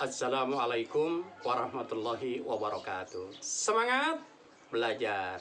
Assalamualaikum warahmatullahi wabarakatuh. Semangat belajar,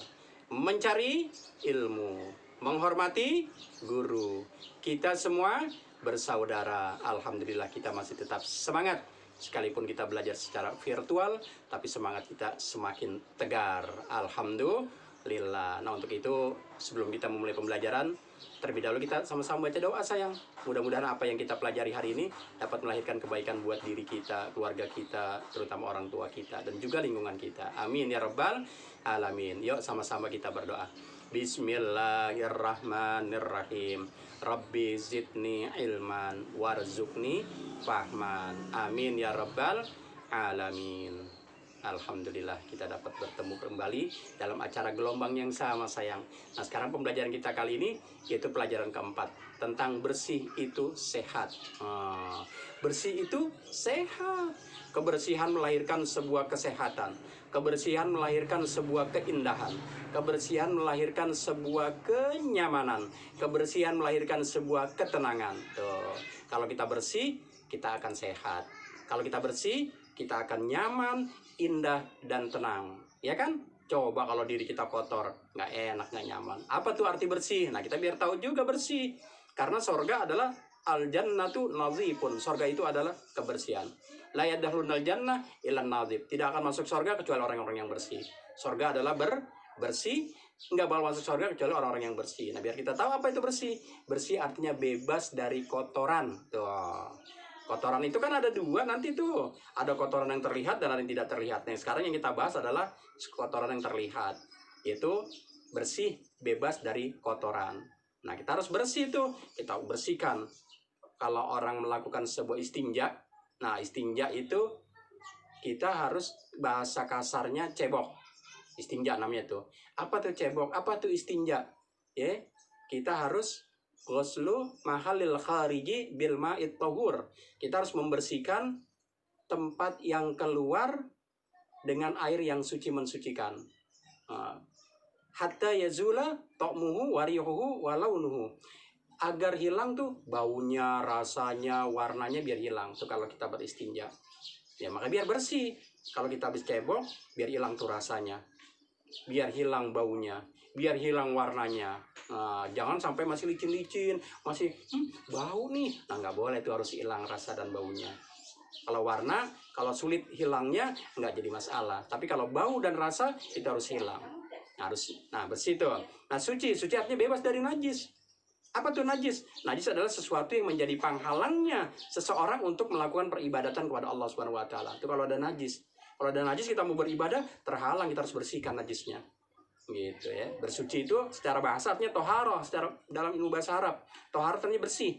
mencari ilmu, menghormati guru. Kita semua bersaudara. Alhamdulillah kita masih tetap semangat. Sekalipun kita belajar secara virtual, tapi semangat kita semakin tegar. Alhamdulillah. Nah, untuk itu sebelum kita memulai pembelajaran, terlebih dahulu kita sama-sama baca doa sayang. Mudah-mudahan apa yang kita pelajari hari ini dapat melahirkan kebaikan buat diri kita, keluarga kita, terutama orang tua kita, dan juga lingkungan kita. Amin ya rabbal alamin. Yuk sama-sama kita berdoa. Bismillahirrahmanirrahim. Rabbi zidni ilman warzuqni fahman. Amin ya rabbal alamin. Alhamdulillah kita dapat bertemu kembali dalam acara gelombang yang sama sayang. Nah, sekarang pembelajaran kita kali ini yaitu pelajaran keempat tentang bersih itu sehat. Bersih itu sehat. Kebersihan melahirkan sebuah kesehatan. Kebersihan melahirkan sebuah keindahan. Kebersihan melahirkan sebuah kenyamanan. Kebersihan melahirkan sebuah ketenangan. Tuh, kalau kita bersih, kita akan sehat. Kalau kita bersih, kita akan nyaman, indah, dan tenang. Ya kan? Coba kalau diri kita kotor, nggak enak, nggak nyaman. Apa tuh arti bersih? Nah, kita biar tahu juga bersih. Karena sorga adalah al-jannatu nazifun. Sorga itu adalah kebersihan. La yadkhulunal jannah illa nazif. Tidak akan masuk sorga kecuali orang-orang yang bersih. Sorga adalah bersih. Nggak bakal masuk sorga kecuali orang-orang yang bersih. Nah, biar kita tahu apa itu bersih. Bersih artinya bebas dari kotoran. Tuh. Kotoran itu kan ada dua nanti tuh. Ada kotoran yang terlihat dan ada yang tidak terlihat. Nah, sekarang yang kita bahas adalah kotoran yang terlihat. Yaitu bersih, bebas dari kotoran. Nah, kita harus bersih tuh. Kita bersihkan. Kalau orang melakukan sebuah istinja. Nah, istinja itu kita harus bahasa kasarnya cebok. Istinja namanya tuh. Apa tuh cebok? Apa tuh istinja? Ya, kita harus ghuslu mahalil khariji bil ma'it tahur. Kita harus membersihkan tempat yang keluar dengan air yang suci mensucikan. Hatta yazula ta'muhu wa rihuhu wa launuhu. Agar hilang tuh baunya, rasanya, warnanya biar hilang. Tuh kalau kita beristinja. Ya, maka biar bersih. Kalau kita habis cebok, biar hilang tuh rasanya. Biar hilang baunya, biar hilang warnanya. Nah, jangan sampai masih licin-licin, masih bau nih. Nah, nggak boleh, itu harus hilang rasa dan baunya. Kalau warna, kalau sulit hilangnya nggak jadi masalah. Tapi kalau bau dan rasa itu harus hilang. Nah, bersih tuh. Nah, suci artinya bebas dari najis. Apa tuh najis? Najis adalah sesuatu yang menjadi penghalangnya seseorang untuk melakukan peribadatan kepada Allah Subhanahu wa taala. Itu kalau ada najis. Kalau ada najis kita mau beribadah, terhalang, kita harus bersihkan najisnya. Gitu ya. Bersuci itu secara bahasa artinya toharoh, secara dalam ilmu bahasa Arab. Toharoh artinya bersih.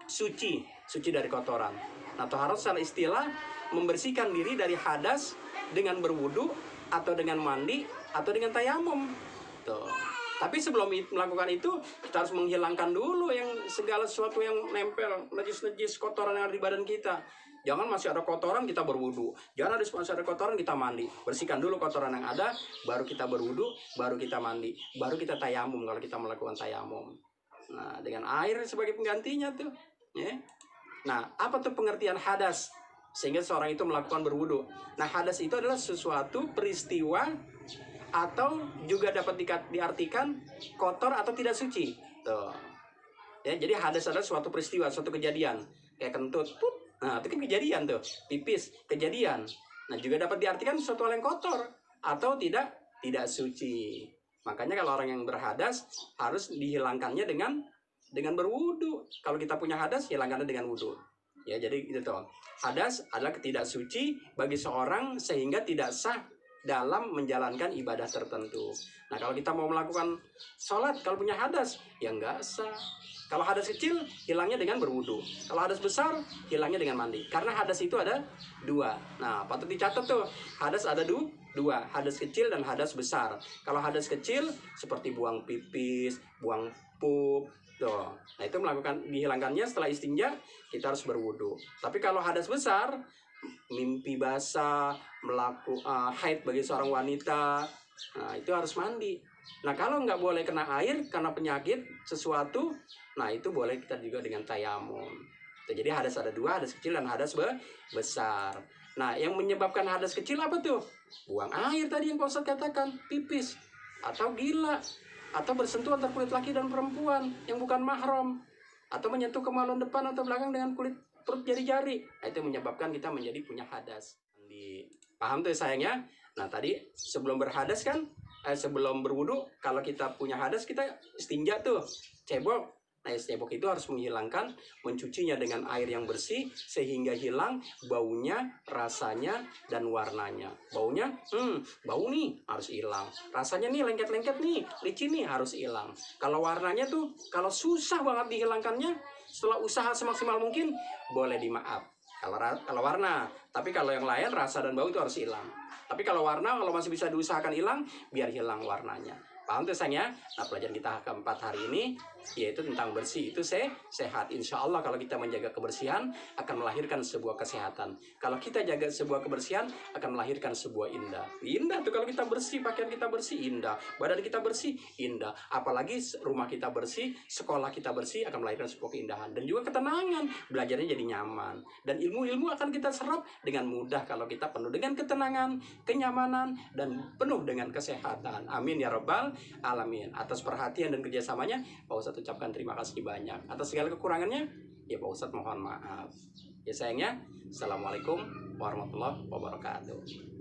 Suci dari kotoran. Nah, toharoh secara istilah membersihkan diri dari hadas dengan berwudu atau dengan mandi atau dengan tayamum. Tuh. Tapi sebelum melakukan itu, kita harus menghilangkan dulu yang segala sesuatu yang nempel, najis-najis, kotoran yang ada di badan kita. Jangan masih ada kotoran kita berwudu. Jangan masih ada kotoran kita mandi. Bersihkan dulu kotoran yang ada, baru kita berwudu, baru kita mandi, baru kita tayamum kalau kita melakukan tayamum. Nah, dengan air sebagai penggantinya tuh. Ya. Nah, apa tuh pengertian hadas? Sehingga seorang itu melakukan berwudu. Nah, hadas itu adalah sesuatu peristiwa atau juga dapat diartikan kotor atau tidak suci. Tuh. Ya, jadi hadas adalah suatu peristiwa, suatu kejadian. Kayak kentut, nah itu kan kejadian tuh. Pipis, kejadian. Nah, juga dapat diartikan suatu hal yang kotor atau tidak suci. Makanya kalau orang yang berhadas harus dihilangkannya dengan berwudu. Kalau kita punya hadas, hilangkannya dengan wudu. Ya, jadi itu tuh. Hadas adalah ketidaksuci bagi seorang sehingga tidak sah dalam menjalankan ibadah tertentu. Nah, kalau kita mau melakukan sholat, kalau punya hadas, ya nggak sah. Kalau hadas kecil, hilangnya dengan berwudu. Kalau hadas besar, hilangnya dengan mandi. Karena hadas itu ada dua. Nah, patut dicatat tuh. Hadas ada dua. Hadas kecil dan hadas besar. Kalau hadas kecil, seperti buang pipis, buang pup. Tuh. Nah, itu dihilangkannya setelah istinja, kita harus berwudu. Tapi kalau hadas besar, mimpi basah, haid bagi seorang wanita, nah itu harus mandi. Nah, kalau nggak boleh kena air karena penyakit sesuatu, nah itu boleh kita juga dengan tayamum. Jadi hadas ada dua, hadas kecil dan hadas besar. Nah, yang menyebabkan hadas kecil apa tuh? Buang air tadi yang Pak Ustadz katakan, pipis, atau gila, atau bersentuhan antara kulit laki dan perempuan yang bukan mahram, atau menyentuh kemaluan depan atau belakang dengan kulit perut jari-jari. Nah, itu menyebabkan kita menjadi punya hadas. Paham tuh sayangnya? Nah, tadi sebelum berhadas kan, sebelum berwudu, kalau kita punya hadas kita istinja tuh, cebok. Nah, cebok itu harus menghilangkan, mencucinya dengan air yang bersih sehingga hilang baunya, rasanya, dan warnanya. Baunya, bau nih harus hilang. Rasanya nih lengket-lengket nih, licin nih harus hilang. Kalau warnanya tuh, kalau susah banget dihilangkannya, setelah usaha semaksimal mungkin, boleh dimaaf. Kalau warna, tapi kalau yang lain rasa dan bau itu harus hilang. Tapi kalau warna, kalau masih bisa diusahakan hilang, biar hilang warnanya. Paham tuh sayangnya? Nah, pelajaran kita keempat hari ini yaitu tentang bersih, itu sehat. Insya Allah kalau kita menjaga kebersihan akan melahirkan sebuah kesehatan. Kalau kita jaga sebuah kebersihan akan melahirkan sebuah indah. Indah tuh kalau kita bersih, pakaian kita bersih, indah. Badan kita bersih, indah. Apalagi rumah kita bersih, sekolah kita bersih akan melahirkan sebuah keindahan. Dan juga ketenangan, belajarnya jadi nyaman. Dan ilmu-ilmu akan kita serap dengan mudah kalau kita penuh dengan ketenangan, kenyamanan, dan penuh dengan kesehatan. Amin ya Rabbal Alamin. Atas perhatian dan kerjasamanya, Pak Ustadz ucapkan terima kasih banyak. Atas segala kekurangannya, ya Pak Ustadz mohon maaf. Ya sayangnya, Assalamualaikum warahmatullahi wabarakatuh.